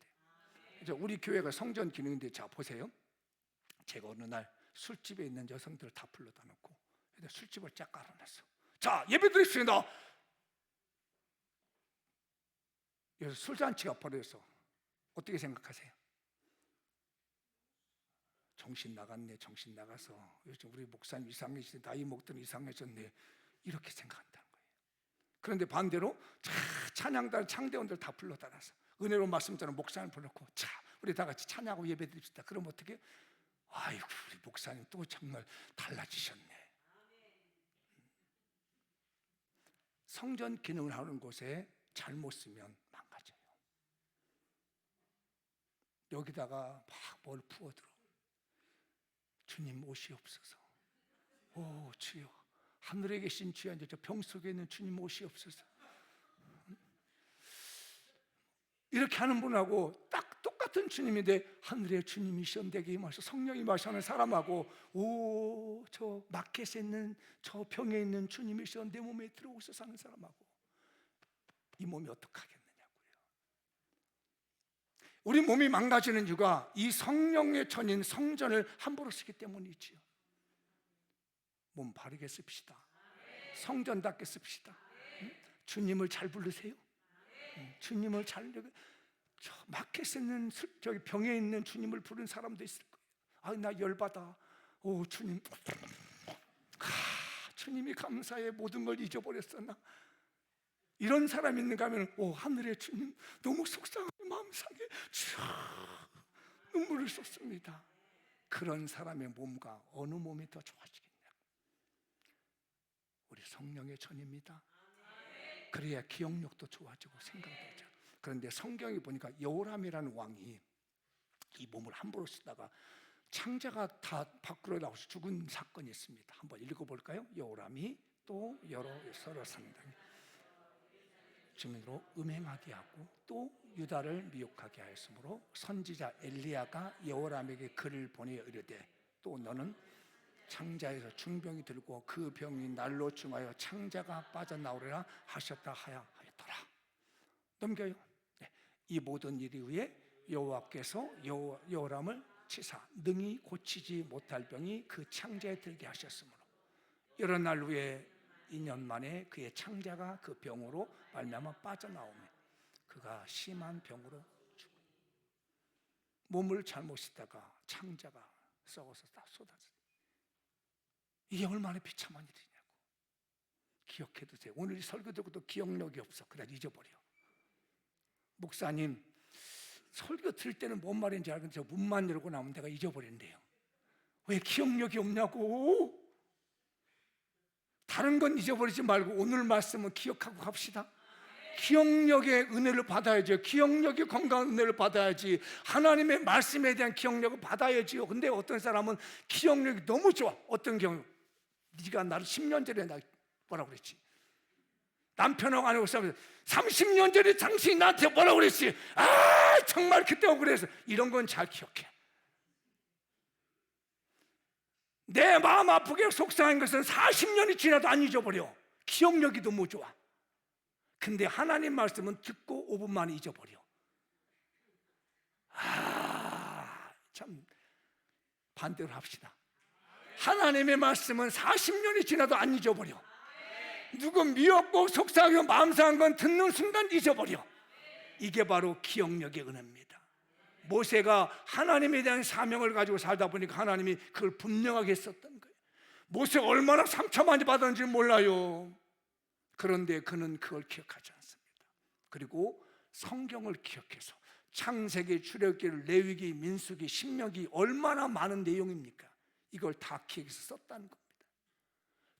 우리 교회가 성전 기능인데, 자 보세요. 제가 어느 날 술집에 있는 여성들을 다 불러다 놓고 술집을 쫙 깔아놨어. 자, 예배 드리겠습니다. 여기서 술잔치가 벌어졌어. 어떻게 생각하세요? 정신 나갔네. 정신 나가서 요즘 우리 목사님 이상해지네. 나이 먹더니 이상해졌네. 이렇게 생각한다는 거예요. 그런데 반대로 찬양단 창대원들 다 불러다 놨어. 은혜로운 말씀처럼 목사님 불러놓고 자 우리 다 같이 찬양하고 예배 드립시다. 그럼 어떻게? 아이고 우리 목사님 또 정말 달라지셨네. 성전 기능을 하는 곳에 잘못 쓰면 망가져요. 여기다가 막 뭘 부어들어. 주님 옷이옵소서. 오 주여, 하늘에 계신 주여, 이제 저 병 속에 있는 주님 옷이옵소서. 이렇게 하는 분하고 딱 똑같은 주님인데 하늘의 주님이시온대게 임하셔 성령이 임하시는 사람하고 오 저 마켓에 있는 저 병에 있는 주님이시온 내 몸에 들어오셔서 사는 사람하고 이 몸이 어떡하겠느냐고요. 우리 몸이 망가지는 이유가 이 성령의 전인 성전을 함부로 쓰기 때문이지요. 몸 바르게 씁시다. 성전답게 씁시다. 주님을 잘 부르세요. 주님을 잘, 저 마켓에 있는 저기 병에 있는 주님을 부른 사람도 있을 거예요. 아, 나 열받아. 오 주님, 주님이 감사해. 모든 걸 잊어버렸어 나. 이런 사람이 있는가 하면 오 하늘의 주님 너무 속상해. 마음 상해. 눈물을 쏟습니다. 그런 사람의 몸과 어느 몸이 더 좋아지겠냐? 우리 성령의 전입니다. 그래야 기억력도 좋아지고 생각도 하죠. 그런데 성경이 보니까 여호람이라는 왕이 이 몸을 함부로 쓰다가 창자가 다 밖으로 나와서 죽은 사건이 있습니다. 한번 읽어볼까요? 여호람이 또 여러 서로 상당히 증인으로 음행하게 하고 또 유다를 미혹하게 하였으므로 선지자 엘리야가 여호람에게 글을 보내어 이르되 또 너는 창자에서 중병이 들고 그 병이 날로 중하여 창자가 빠져나오리라 하셨다 하였더라. 넘겨요. 네. 이 모든 일 이후에 여호와께서 여호람을 치사 능히 고치지 못할 병이 그 창자에 들게 하셨으므로 여러 날 후에 2년 만에 그의 창자가 그 병으로 말미암아 빠져나오며 그가 심한 병으로 죽어. 몸을 잘못 쓰다가 창자가 썩어서 다 쏟아졌어요. 이게 얼마나 비참한 일이냐고. 기억해두세요. 오늘 설교 듣고도 기억력이 없어. 그냥 잊어버려. 목사님 설교 들을 때는 뭔 말인지 알겠는데 저 문만 열고 나오면 내가 잊어버린대요. 왜 기억력이 없냐고. 다른 건 잊어버리지 말고 오늘 말씀은 기억하고 갑시다. 기억력의 은혜를 받아야죠. 기억력의 건강한 은혜를 받아야지. 하나님의 말씀에 대한 기억력을 받아야지요. 근데 어떤 사람은 기억력이 너무 좋아. 어떤 경우 네가 나를 10년 전에 나 뭐라고 그랬지? 남편하고 아내하고 싸우면서 30년 전에 당신이 나한테 뭐라고 그랬지? 정말 그때 억울해서. 이런 건 잘 기억해. 내 마음 아프게 속상한 것은 40년이 지나도 안 잊어버려. 기억력이 너무 좋아. 근데 하나님 말씀은 듣고 5분 만에 잊어버려. 참 반대로 합시다. 하나님의 말씀은 40년이 지나도 안 잊어버려. 누구 미웠고 속상하고 마음 상한 건 듣는 순간 잊어버려. 이게 바로 기억력의 은혜입니다. 모세가 하나님에 대한 사명을 가지고 살다 보니까 하나님이 그걸 분명하게 썼던 거예요. 모세가 얼마나 상처 많이 받았는지 몰라요. 그런데 그는 그걸 기억하지 않습니다. 그리고 성경을 기억해서 창세기, 출애굽기, 레위기, 민수기, 신명기 얼마나 많은 내용입니까? 이걸 다 기억해서 썼다는 겁니다.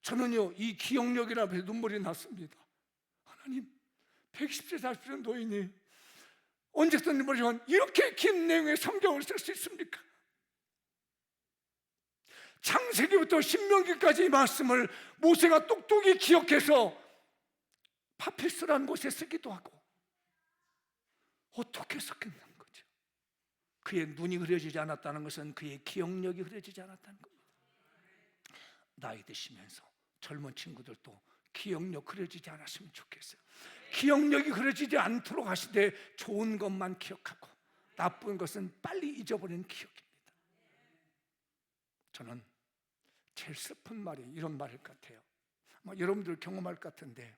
저는요, 이 기억력이라 해서 눈물이 났습니다. 하나님, 110세 살던 노인이 언제 썼는지 모르지만 이렇게 긴 내용의 성경을 쓸 수 있습니까? 창세기부터 신명기까지 이 말씀을 모세가 똑똑히 기억해서 파피루스라는 곳에 쓰기도 하고. 어떻게 썼겠는 거죠? 그의 눈이 흐려지지 않았다는 것은 그의 기억력이 흐려지지 않았다는 겁니다. 나이 드시면서 젊은 친구들도 기억력 흐려지지 않았으면 좋겠어요. 기억력이 흐려지지 않도록 하시되 좋은 것만 기억하고 나쁜 것은 빨리 잊어버리는 기억입니다. 저는 제일 슬픈 말이 이런 말일 것 같아요. 여러분들 경험할 것 같은데,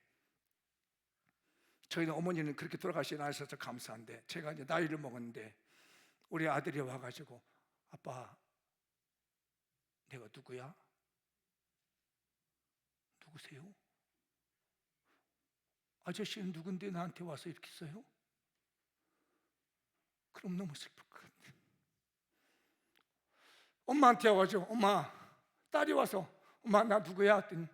저희는 어머니는 그렇게 돌아가시지 않으셔서 감사한데, 제가 이제 나이를 먹었는데 우리 아들이 와가지고 아빠, 내가 누구야? 누구세요? 아저씨는 누군데 나한테 와서 이렇게 써요? 그럼 너무 슬플 것 같아요. 엄마한테 와가지고 엄마, 딸이 와서 엄마 나 누구야? 했더니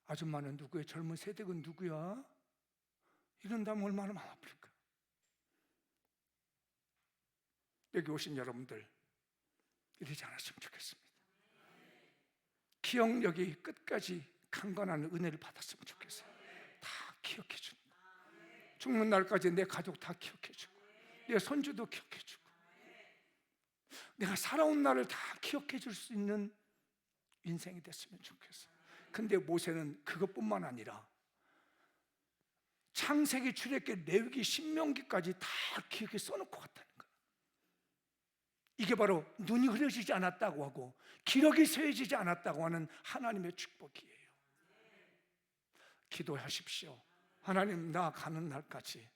아줌마는 누구야? 젊은 세대는 누구야? 이런다면 얼마나 마음 아플까? 여기 오신 여러분들 이러지 않았으면 좋겠습니다. 기억력이 끝까지 강건한 은혜를 받았으면 좋겠어요. 다 기억해 주는 거예요. 죽는 날까지 내 가족 다 기억해 주고 내 손주도 기억해 주고 내가 살아온 날을 다 기억해 줄 수 있는 인생이 됐으면 좋겠어요. 근데 모세는 그것뿐만 아니라 창세기, 출애굽기, 레위기, 신명기까지 다 기억해 써놓고 갔다는 거예요. 이게 바로 눈이 흐려지지 않았다고 하고 기록이 쇠해지지 않았다고 하는 하나님의 축복이에요. 기도하십시오. 하나님, 나 가는 날까지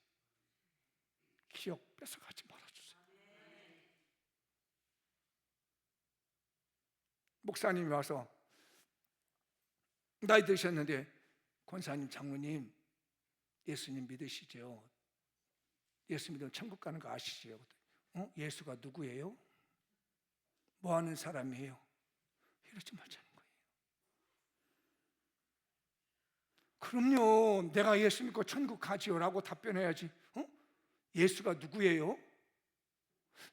기억 뺏어가지 말아주세요. 목사님이 와서 나이 드셨는데, 권사님, 장로님, 예수님 믿으시죠? 예수 믿으면 천국 가는 거 아시죠? 예수가 누구예요? 뭐 하는 사람이에요? 이러지 말자는 거예요. 그럼요, 내가 예수 믿고 천국 가지요 라고 답변해야지. 예수가 누구예요?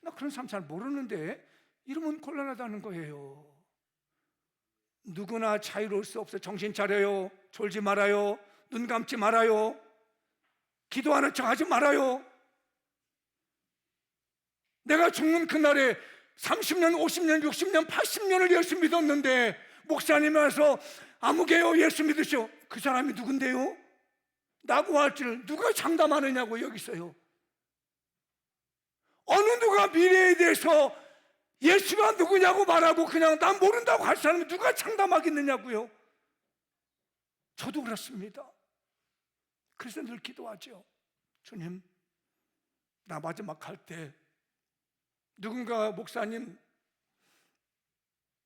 나 그런 사람 잘 모르는데 이러면 곤란하다는 거예요. 누구나 자유로울 수 없어. 정신 차려요. 졸지 말아요. 눈 감지 말아요. 기도하는 척 하지 말아요. 내가 죽는 그날에 30년, 50년, 60년, 80년을 예수 믿었는데 목사님이 와서 아무개요 예수 믿으시오. 그 사람이 누군데요? 나고 할 줄 누가 장담하느냐고 여기서요. 어느 누가 미래에 대해서 예수가 누구냐고 말하고 그냥 난 모른다고 할 사람이 누가 장담하겠느냐고요. 저도 그렇습니다. 그래서 늘 기도하죠. 주님, 나 마지막 할 때 누군가 목사님,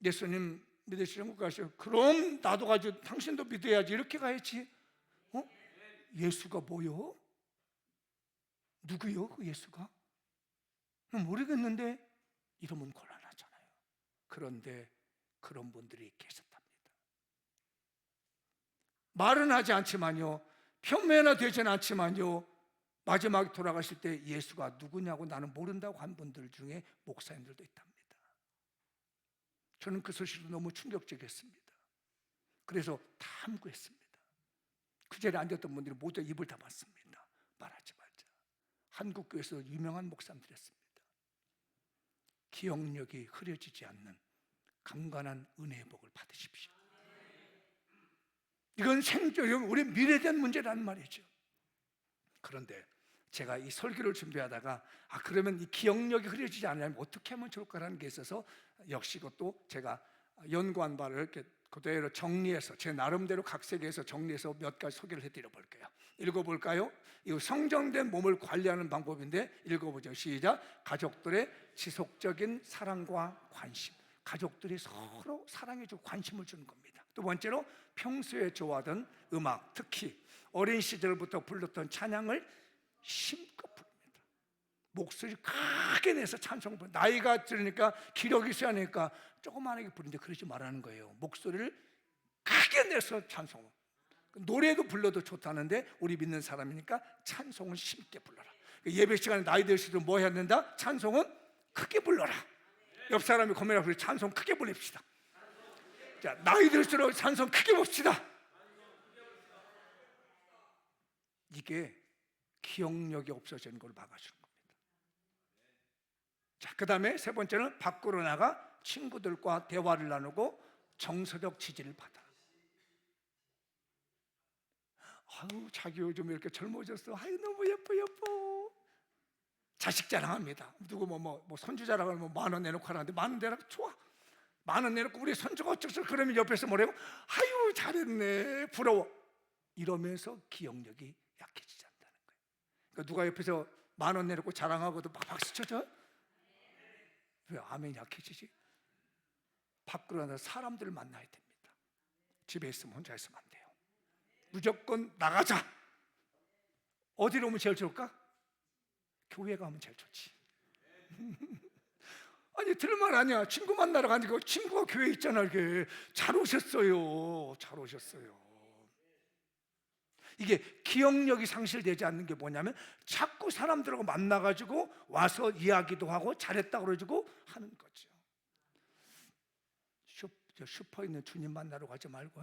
예수님 믿으시는 것 가시오. 그럼 나도 가지고 당신도 믿어야지. 이렇게 가야지. 예수가 뭐요? 누구요? 그 예수가? 모르겠는데 이러면 곤란하잖아요. 그런데 그런 분들이 계셨답니다. 말은 하지 않지만요, 편매나 되지는 않지만요, 마지막에 돌아가실 때 예수가 누구냐고 나는 모른다고 한 분들 중에 목사님들도 있답니다. 저는 그 소식이 너무 충격적이었습니다. 그래서 탐구했습니다. 그 자리에 앉았던 분들이 모두 입을 닫았습니다. 말하지 말자. 한국교회에서 유명한 목사님들이었습니다. 기억력이 흐려지지 않는 강건한 은혜의 복을 받으십시오. 이건 우리 미래에 대한 문제라는 말이죠. 그런데 제가 이 설교를 준비하다가 그러면 이 기억력이 흐려지지 않으면 어떻게 하면 좋을까라는 게 있어서 역시 그것도 제가 연구한 바를 이렇게 그대로 정리해서 제 나름대로 각색해서 정리해서 몇 가지 소개를 해드려 볼게요. 읽어볼까요? 이 성전된 몸을 관리하는 방법인데 읽어보죠. 시작. 가족들의 지속적인 사랑과 관심. 가족들이 서로 사랑해주고 관심을 주는 겁니다. 두 번째로 평소에 좋아하던 음악, 특히 어린 시절부터 불렀던 찬양을 힘껏 부릅니다. 목소리 크게 내서 찬송 부릅니다. 나이가 들으니까 기력이 있으니까 조그만하게 부르는데 그러지 말라는 거예요. 목소리를 크게 내서 찬송. 노래도 불러도 좋다는데 우리 믿는 사람이니까 찬송을 힘있게 불러라. 예배 시간에 나이 들수록 뭐 해야 된다? 찬송은 크게 불러라. 옆 사람이 고민하고 찬송 크게 부릅시다. 자, 나이 들수록 찬송 크게 봅시다. 이게 기억력이 없어지는 걸 막아주는 겁니다. 자, 그 다음에 세 번째는 밖으로 나가 친구들과 대화를 나누고 정서적 지지를 받아. 아유, 자기 요즘 이렇게 젊어졌어. 아유, 너무 예뻐. 자식 자랑합니다. 누구 뭐 손주 자랑을 10,000원 내놓고 하는데 10,000원 내놓고 좋아. 10,000원 내놓고 우리 손주가 어쩌서 그러면 옆에서 뭐래요? 아유, 잘했네. 부러워. 이러면서 기억력이 약해지지 않다는 거예요. 그러니까 누가 옆에서 10,000원 내놓고 자랑하고도 막 박수 쳐줘? 왜 아멘이 약해지지? 밖으로 나가서 사람들을 만나야 됩니다. 집에 있으면 혼자 있으면 안 돼요. 무조건 나가자. 어디로 오면 제일 좋을까? 교회 가면 제일 좋지. 아니, 들을만 아니야. 친구 만나러 가니까 친구가 교회에 있잖아. 이렇게 잘 오셨어요. 이게 기억력이 상실되지 않는 게 뭐냐면 자꾸 사람들하고 만나가지고 와서 이야기도 하고 잘했다고 그러고 하는 거죠. 슈퍼에 있는 주님 만나러 가지 말고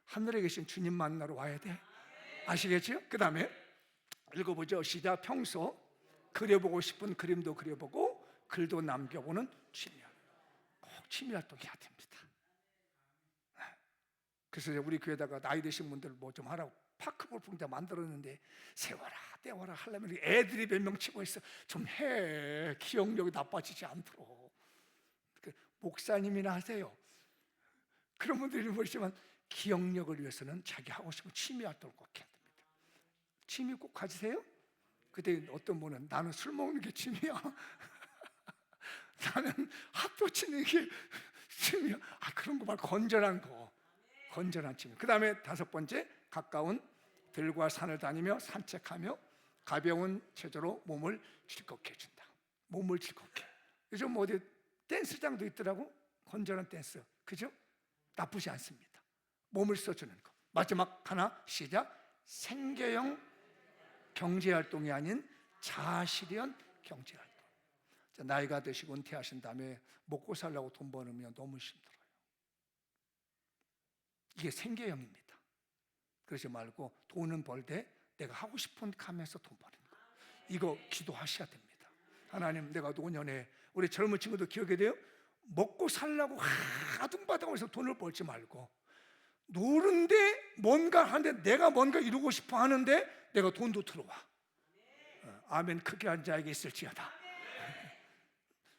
하늘에 계신 주님 만나러 와야 돼. 아시겠죠? 그 다음에 읽어보죠. 시작. 평소 그려보고 싶은 그림도 그려보고 글도 남겨보는 취미활동. 꼭 취미활동 해야 됩니다. 그래서 우리 교회다가 나이 드신 분들 뭐 좀 하라고 파크골프장 만들었는데 세워라 떼워라 하려면 애들이 몇 명 치고 있어. 좀 해. 기억력이 나빠지지 않도록. 목사님이나 하세요. 그런 분들이 모르지만 기억력을 위해서는 자기 하고 싶은 취미 활동을 꼭 해야 됩니다. 취미 꼭 가지세요. 그때 어떤 분은 나는 술 먹는 게 취미야. 나는 핫도 치는 게 취미야. 그런 거 말고 건전한 취미. 그 다음에 5번째, 가까운 들과 산을 다니며 산책하며 가벼운 체조로 몸을 즐겁게 해준다. 몸을 즐겁게. 요즘 어디 댄스장도 있더라고. 건전한 댄스. 그죠? 나쁘지 않습니다. 몸을 써주는 거. 마지막 하나, 시작. 생계형 경제활동이 아닌 자아실현 경제활동. 자, 나이가 드시고 은퇴하신 다음에 먹고 살려고 돈 버는 너무 힘들어요. 이게 생계형입니다. 그러지 말고 돈은 벌되 내가 하고 싶은 하면서 돈 버는 거. 이거 기도하셔야 됩니다. 하나님, 내가 노년에 우리 젊은 친구도 기억해야 돼요. 먹고 살려고 아둥바둥 해서 돈을 벌지 말고 노는데 뭔가 하는데 내가 뭔가 이루고 싶어 하는데 내가 돈도 들어와. 아멘 크게 한 자에게 있을지어다.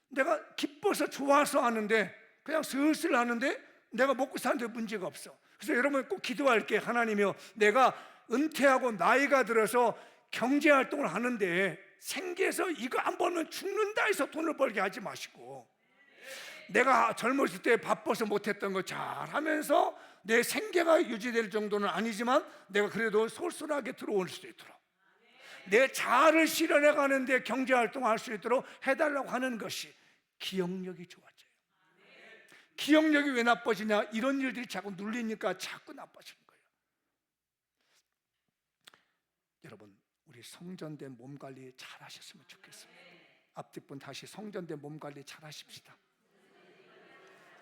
내가 기뻐서 좋아서 하는데 그냥 슬슬 하는데 내가 먹고 사는데 문제가 없어. 그래서 여러분 꼭 기도할게. 하나님이여, 내가 은퇴하고 나이가 들어서 경제활동을 하는데 생계에서 이거 안 벌면 죽는다 해서 돈을 벌게 하지 마시고 내가 젊었을 때 바빠서 못했던 거 잘하면서 내 생계가 유지될 정도는 아니지만 내가 그래도 솔솔하게 들어올 수 있도록 내 자아를 실현해 가는데 경제활동할 수 있도록 해달라고 하는 것이 기억력이 좋아져요. 기억력이 왜 나빠지냐? 이런 일들이 자꾸 눌리니까 자꾸 나빠지는 거예요. 여러분, 우리 성전된 몸 관리 잘 하셨으면 좋겠습니다. 앞뒷분 다시 성전된 몸 관리 잘 하십시다.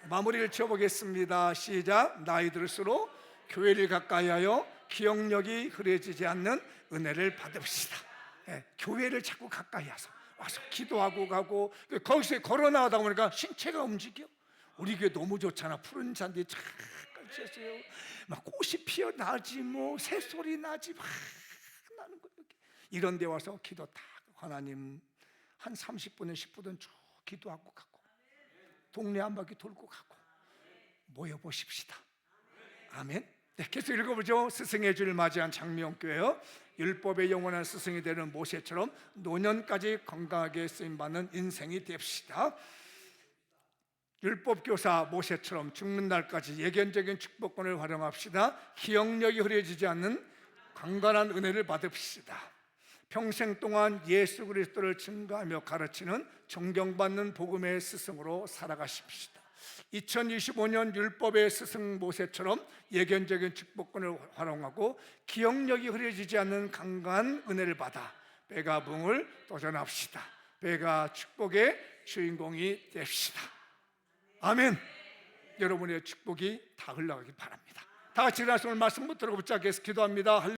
마무리를 지어보겠습니다. 시작. 나이 들수록 교회를 가까이 하여 기억력이 흐려지지 않는 은혜를 받읍시다. 예, 교회를 자꾸 가까이 와서 기도하고 가고, 거기서 걸어 나가다 보니까 신체가 움직여. 우리 교회 너무 좋잖아. 푸른 잔디 잠깐 있었어요. 막 꽃이 피어나지, 뭐 새소리 나지, 막 나는 거. 이런 데 와서 기도 딱, 하나님 한 30분에 10분은 쭉 기도하고 가고, 동네 한 바퀴 돌고 가고, 모여보십시다. 아멘. 네, 계속 읽어보죠. 스승의 주를 맞이한 장미영교회요, 율법의 영원한 스승이 되는 모세처럼 노년까지 건강하게 쓰임받는 인생이 됩시다. 율법교사 모세처럼 죽는 날까지 예견적인 축복권을 활용합시다. 기억력이 흐려지지 않는 강건한 은혜를 받읍시다. 평생 동안 예수 그리스도를 증거하며 가르치는 존경받는 복음의 스승으로 살아가십시다. 2025년 율법의 스승 모세처럼 예견적인 축복권을 활용하고 기억력이 흐려지지 않는 강건한 은혜를 받아 배가 붕을 도전합시다. 배가 축복의 주인공이 됩시다. 아멘. 여러분의 축복이 다 흘러가기 바랍니다. 다 같이 일어나서 오늘 말씀 붙들고 붙잡게 해서 기도합니다.